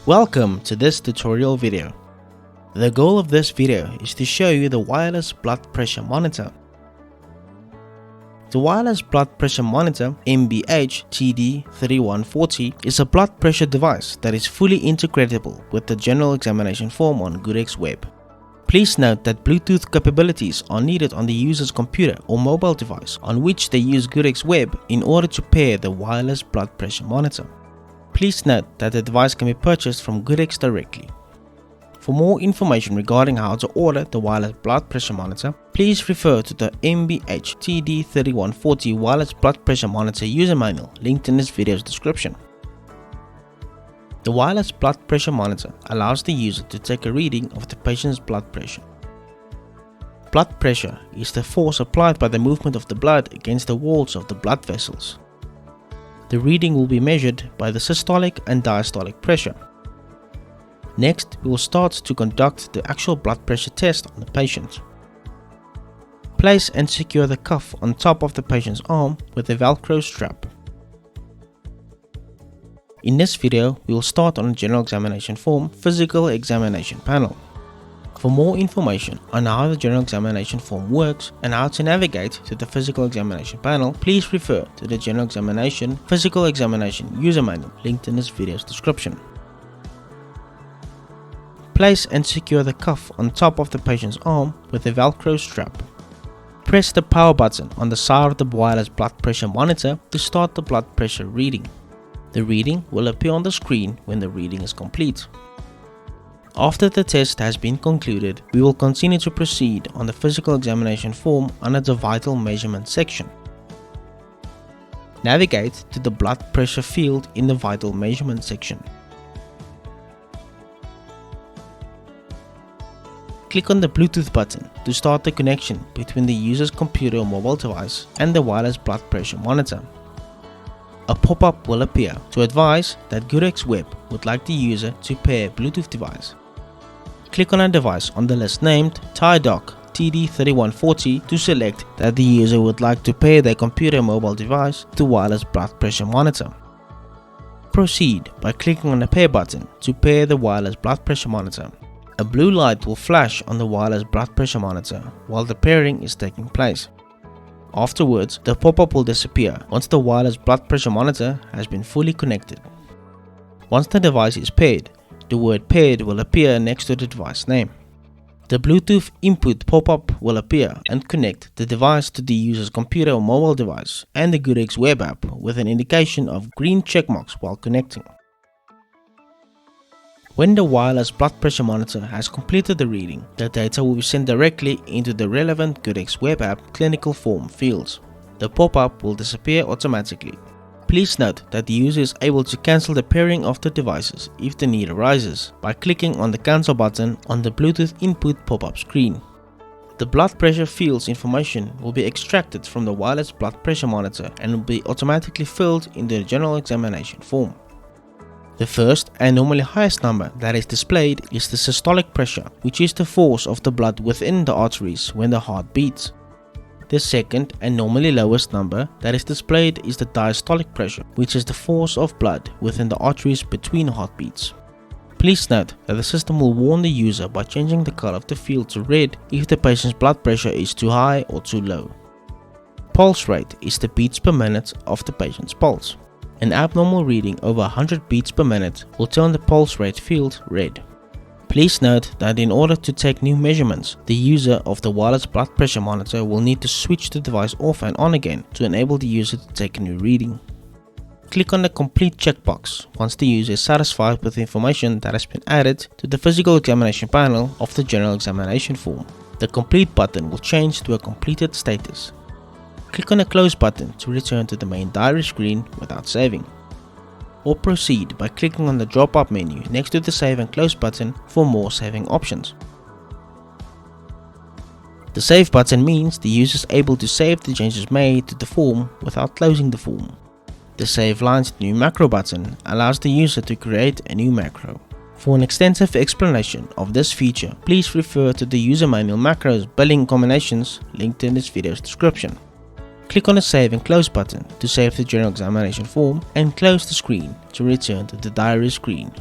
Welcome to this tutorial video. The goal of this video is to show you the wireless blood pressure monitor. The wireless blood pressure monitor MBH-TD3140 is a blood pressure device that is fully integratable with the general examination form on GoodX web. Please note that Bluetooth capabilities are needed on the user's computer or mobile device on which they use GoodX web in order to pair the wireless blood pressure monitor. Please note that the device can be purchased from GoodX directly. For more information regarding how to order the wireless blood pressure monitor, please refer to the MBH-TD3140 wireless blood pressure monitor user manual linked in this video's description. The wireless blood pressure monitor allows the user to take a reading of the patient's blood pressure. Blood pressure is the force applied by the movement of the blood against the walls of the blood vessels. The reading will be measured by the systolic and diastolic pressure. Next, we will start to conduct the actual blood pressure test on the patient. Place and secure the cuff on top of the patient's arm with a Velcro strap. In this video, we will start on a general examination form physical examination panel. For more information on how the general examination form works and how to navigate to the physical examination panel, please refer to the general examination physical examination user manual linked in this video's description. Place and secure the cuff on top of the patient's arm with a Velcro strap. Press the power button on the side of the wireless blood pressure monitor to start the blood pressure reading. The reading will appear on the screen when the reading is complete. After the test has been concluded, we will continue to proceed on the physical examination form under the vital measurement section. Navigate to the blood pressure field in the vital measurement section. Click on the Bluetooth button to start the connection between the user's computer or mobile device and the wireless blood pressure monitor. A pop-up will appear to advise that GoodX web would like the user to pair a Bluetooth device. Click on a device on the list named TieDock TD3140 to select that the user would like to pair their computer or mobile device to wireless blood pressure monitor. Proceed by clicking on the pair button to pair the wireless blood pressure monitor. A blue light will flash on the wireless blood pressure monitor while the pairing is taking place. Afterwards, the pop-up will disappear once the wireless blood pressure monitor has been fully connected. Once the device is paired, the word paired will appear next to the device name. The Bluetooth input pop-up will appear and connect the device to the user's computer or mobile device and the GoodX web app with an indication of green checkmarks while connecting. When the wireless blood pressure monitor has completed the reading, the data will be sent directly into the relevant GoodX web app clinical form fields. The pop-up will disappear automatically. Please note that the user is able to cancel the pairing of the devices if the need arises by clicking on the cancel button on the Bluetooth input pop-up screen. The blood pressure field's information will be extracted from the wireless blood pressure monitor and will be automatically filled into the general examination form. The first and normally highest number that is displayed is the systolic pressure, which is the force of the blood within the arteries when the heart beats. The second and normally lowest number that is displayed is the diastolic pressure, which is the force of blood within the arteries between heartbeats. Please note that the system will warn the user by changing the color of the field to red if the patient's blood pressure is too high or too low. Pulse rate is the beats per minute of the patient's pulse. An abnormal reading over 100 beats per minute will turn the pulse rate field red. Please note that in order to take new measurements, the user of the wireless blood pressure monitor will need to switch the device off and on again to enable the user to take a new reading. Click on the complete checkbox once the user is satisfied with the information that has been added to the physical examination panel of the general examination form. The complete button will change to a completed status. Click on the close button to return to the main diary screen without saving. Or proceed by clicking on the drop-up menu next to the save and close button for more saving options. The save button means the user is able to save the changes made to the form without closing the form. The save lines new macro button allows the user to create a new macro. For an extensive explanation of this feature, please refer to the user manual macros billing combinations linked in this video's description. Click on the Save and Close button to save the general examination form and close the screen to return to the diary screen.